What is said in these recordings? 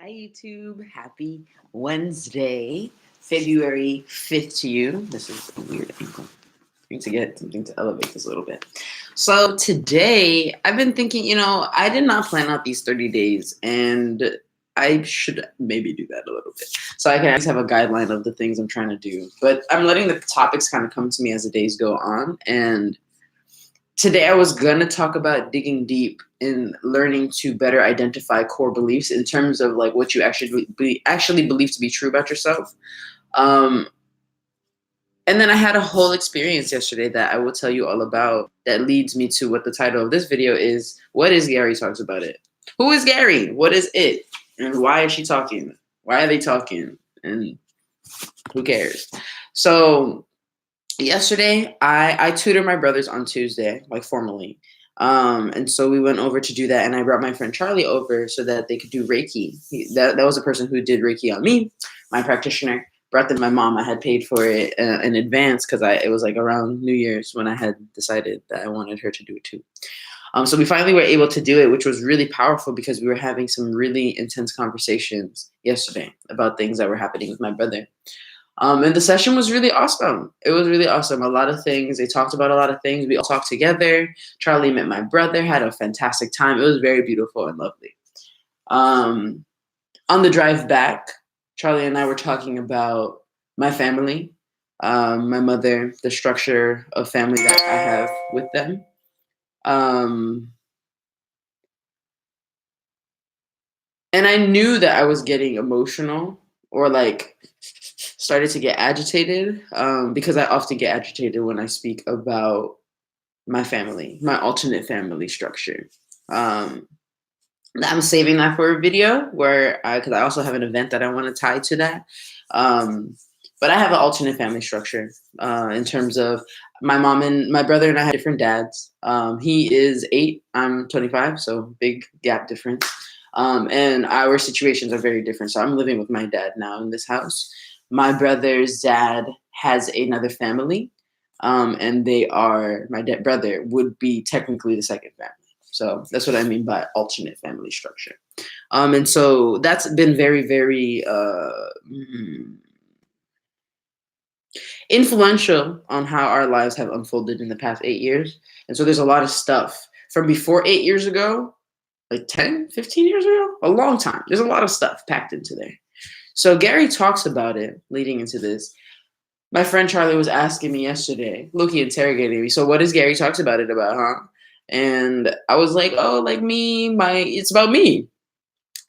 Hi, YouTube. Happy Wednesday, February 5th to you. This is a weird angle. I need to get something to elevate this a little bit. So, today I've been thinking, I did not plan out these 30 days, and I should maybe do that a little bit. So, I can at least have a guideline of the things I'm trying to do. But I'm letting the topics kind of come to me as the days go on. And today I was going to talk about digging deep in learning to better identify core beliefs in terms of like what you actually believe to be true about yourself. Um, and then I had a whole experience yesterday that I will tell you all about that leads me to what the title of this video is. What is Gari Talks About It? Who is Gari? What is it? And why is she talking? Why are they talking? And who cares? So yesterday, I tutored my brothers on Tuesday, like formally. And so we went over to do that, and I brought my friend Charlie over so that they could do Reiki. That was a person who did Reiki on me, my practitioner. Brought them my mom. I had paid for it in advance because it was like around New Year's when I had decided that I wanted her to do it too. So we finally were able to do it, which was really powerful because we were having some really intense conversations yesterday about things that were happening with my brother. And the session was really awesome. It was really awesome. A lot of things. They talked about a lot of things. We all talked together. Charlie met my brother, had a fantastic time. It was very beautiful and lovely. On the drive back, Charlie and I were talking about my family, my mother, the structure of family that I have with them. And I knew that I was getting emotional or like started to get agitated because I often get agitated when I speak about my family, my alternate family structure. I'm saving that for a video because I also have an event that I want to tie to that. But I have an alternate family structure in terms of my mom and my brother and I have different dads. He is 8, I'm 25, so big gap difference. And our situations are very different. So I'm living with my dad now in this house. My brother's dad has another family, and my brother would be technically the second family. So that's what I mean by alternate family structure. And so that's been very, very influential on how our lives have unfolded in the past 8 years. And so there's a lot of stuff from before 8 years ago, like 10, 15 years ago, a long time. There's a lot of stuff packed into there. So Gari talks about it leading into this. My friend Charlie was asking me yesterday, Loki interrogating me. So what is Gari Talks About It about, huh? And I was like, oh, like me, it's about me.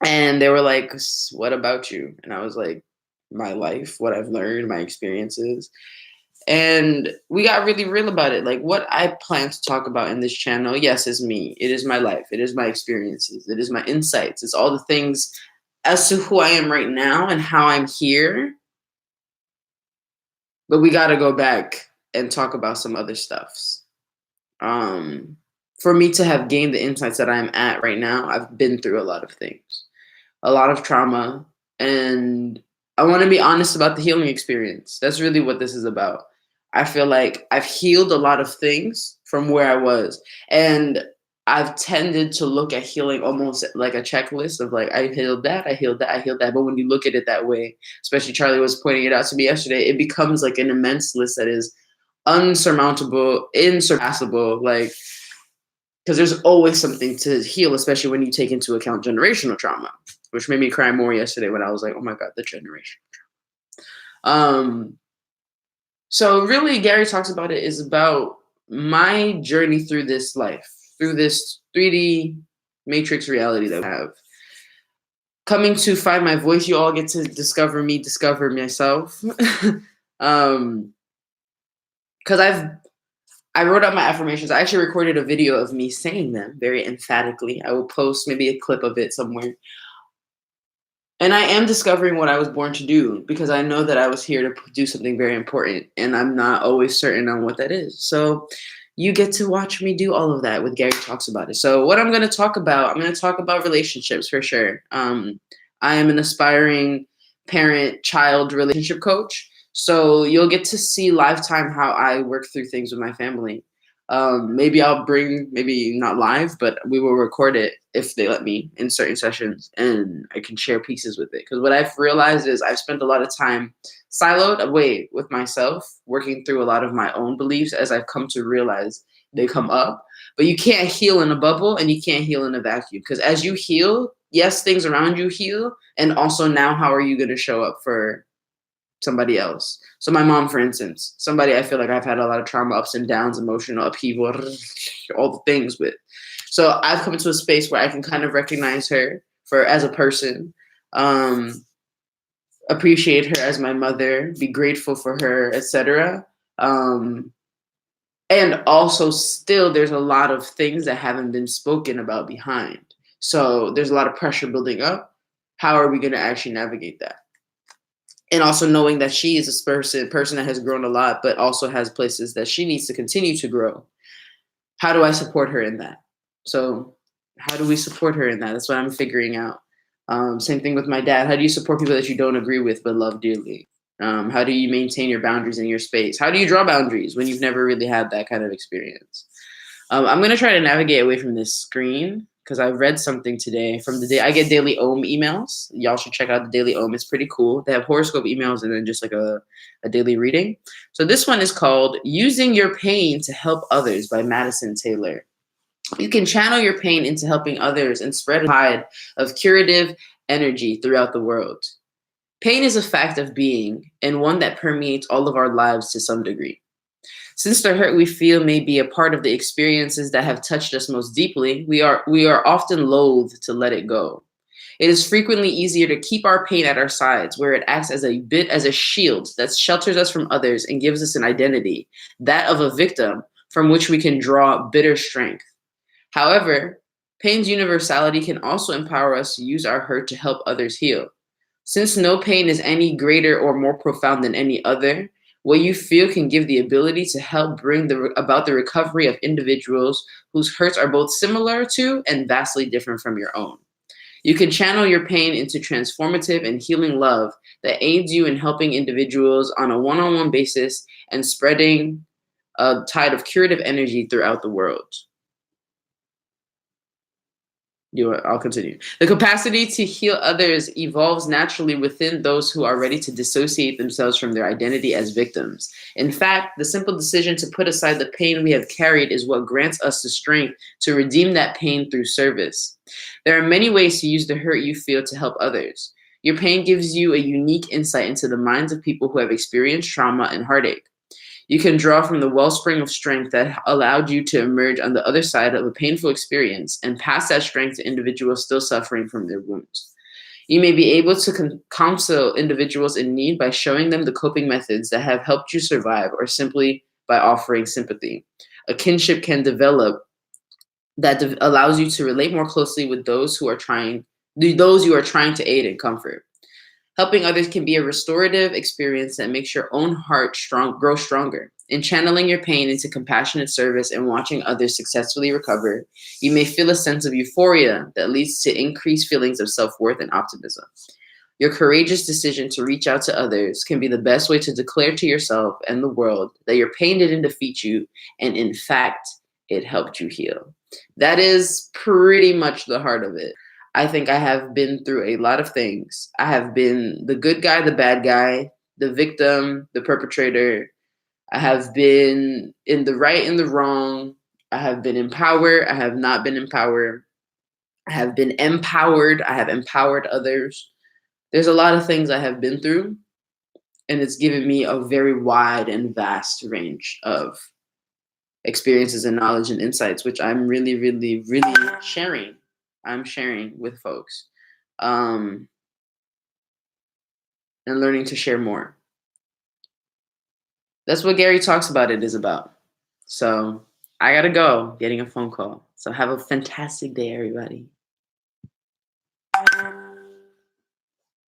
And they were like, what about you? And I was like, my life, what I've learned, my experiences. And we got really real about it. Like what I plan to talk about in this channel, yes, is me. It is my life. It is my experiences. It is my insights. It's all the things as to who I am right now and how I'm here. But we got to go back and talk about some other stuffs. For me to have gained the insights that I'm at right now, I've been through a lot of things, a lot of trauma, and I want to be honest about the healing experience. That's really what this is about. I feel like I've healed a lot of things from where I was, and I've tended to look at healing almost like a checklist of like, I healed that, I healed that, I healed that. But when you look at it that way, especially Charlie was pointing it out to me yesterday, it becomes like an immense list that is unsurmountable, insurpassable, like, because there's always something to heal, especially when you take into account generational trauma, which made me cry more yesterday when I was like, oh my God, the generational trauma. So really, Gari Talks About It is about my journey through this life, through this 3D matrix reality that we have. Coming to find my voice, you all get to discover me, discover myself. Because I wrote out my affirmations. I actually recorded a video of me saying them very emphatically. I will post maybe a clip of it somewhere. And I am discovering what I was born to do because I know that I was here to do something very important, and I'm not always certain on what that is. So you get to watch me do all of that with Gari Talks About It. So what I'm going to talk about, I'm going to talk about relationships for sure. I am an aspiring parent-child relationship coach. So you'll get to see lifetime how I work through things with my family. Maybe I'll bring, maybe not live, but we will record it if they let me in certain sessions, and I can share pieces with it. Because what I've realized is I've spent a lot of time siloed away with myself, working through a lot of my own beliefs as I've come to realize they come up. But you can't heal in a bubble and you can't heal in a vacuum. Because as you heal, yes, things around you heal. And also now, how are you going to show up for somebody else? So my mom, for instance, somebody I feel like I've had a lot of trauma, ups and downs, emotional upheaval, all the things with. So I've come into a space where I can kind of recognize her for as a person, appreciate her as my mother, be grateful for her, etc. And also still there's a lot of things that haven't been spoken about behind. So there's a lot of pressure building up. How are we going to actually navigate that? And also knowing that she is a person that has grown a lot, but also has places that she needs to continue to grow. How do I support her in that? So how do we support her in that? That's what I'm figuring out. Same thing with my dad. How do you support people that you don't agree with but love dearly? How do you maintain your boundaries in your space? How do you draw boundaries when you've never really had that kind of experience? I'm going to try to navigate away from this screen because I read something today from the day. I get daily Ohm emails. Y'all should check out the daily Ohm. It's pretty cool. They have horoscope emails and then just like a daily reading. So this one is called Using Your Pain to Help Others by Madison Taylor. You can channel your pain into helping others and spread a tide of curative energy throughout the world. Pain is a fact of being and one that permeates all of our lives to some degree. Since the hurt we feel may be a part of the experiences that have touched us most deeply, we are often loath to let it go. It is frequently easier to keep our pain at our sides, where it acts as a shield that shelters us from others and gives us an identity, that of a victim, from which we can draw bitter strength. However, pain's universality can also empower us to use our hurt to help others heal. Since no pain is any greater or more profound than any other, what you feel can give the ability to help bring about the recovery of individuals whose hurts are both similar to and vastly different from your own. You can channel your pain into transformative and healing love that aids you in helping individuals on a one-on-one basis and spreading a tide of curative energy throughout the world. I'll continue. The capacity to heal others evolves naturally within those who are ready to dissociate themselves from their identity as victims. In fact, the simple decision to put aside the pain we have carried is what grants us the strength to redeem that pain through service. There are many ways to use the hurt you feel to help others. Your pain gives you a unique insight into the minds of people who have experienced trauma and heartache. You can draw from the wellspring of strength that allowed you to emerge on the other side of a painful experience and pass that strength to individuals still suffering from their wounds. You may be able to counsel individuals in need by showing them the coping methods that have helped you survive, or simply by offering sympathy. A kinship can develop that allows you to relate more closely with those you are trying to aid and comfort. Helping others can be a restorative experience that makes your own heart grow stronger. In channeling your pain into compassionate service and watching others successfully recover, you may feel a sense of euphoria that leads to increased feelings of self-worth and optimism. Your courageous decision to reach out to others can be the best way to declare to yourself and the world that your pain didn't defeat you, and in fact, it helped you heal. That is pretty much the heart of it. I think I have been through a lot of things. I have been the good guy, the bad guy, the victim, the perpetrator. I have been in the right and the wrong. I have been in power. I have not been in power. I have been empowered. I have empowered others. There's a lot of things I have been through, and it's given me a very wide and vast range of experiences and knowledge and insights, which I'm really, really, really sharing. I'm sharing with folks, and learning to share more. That's what Gary Talks About It is about. So I gotta go, getting a phone call. So have a fantastic day, everybody.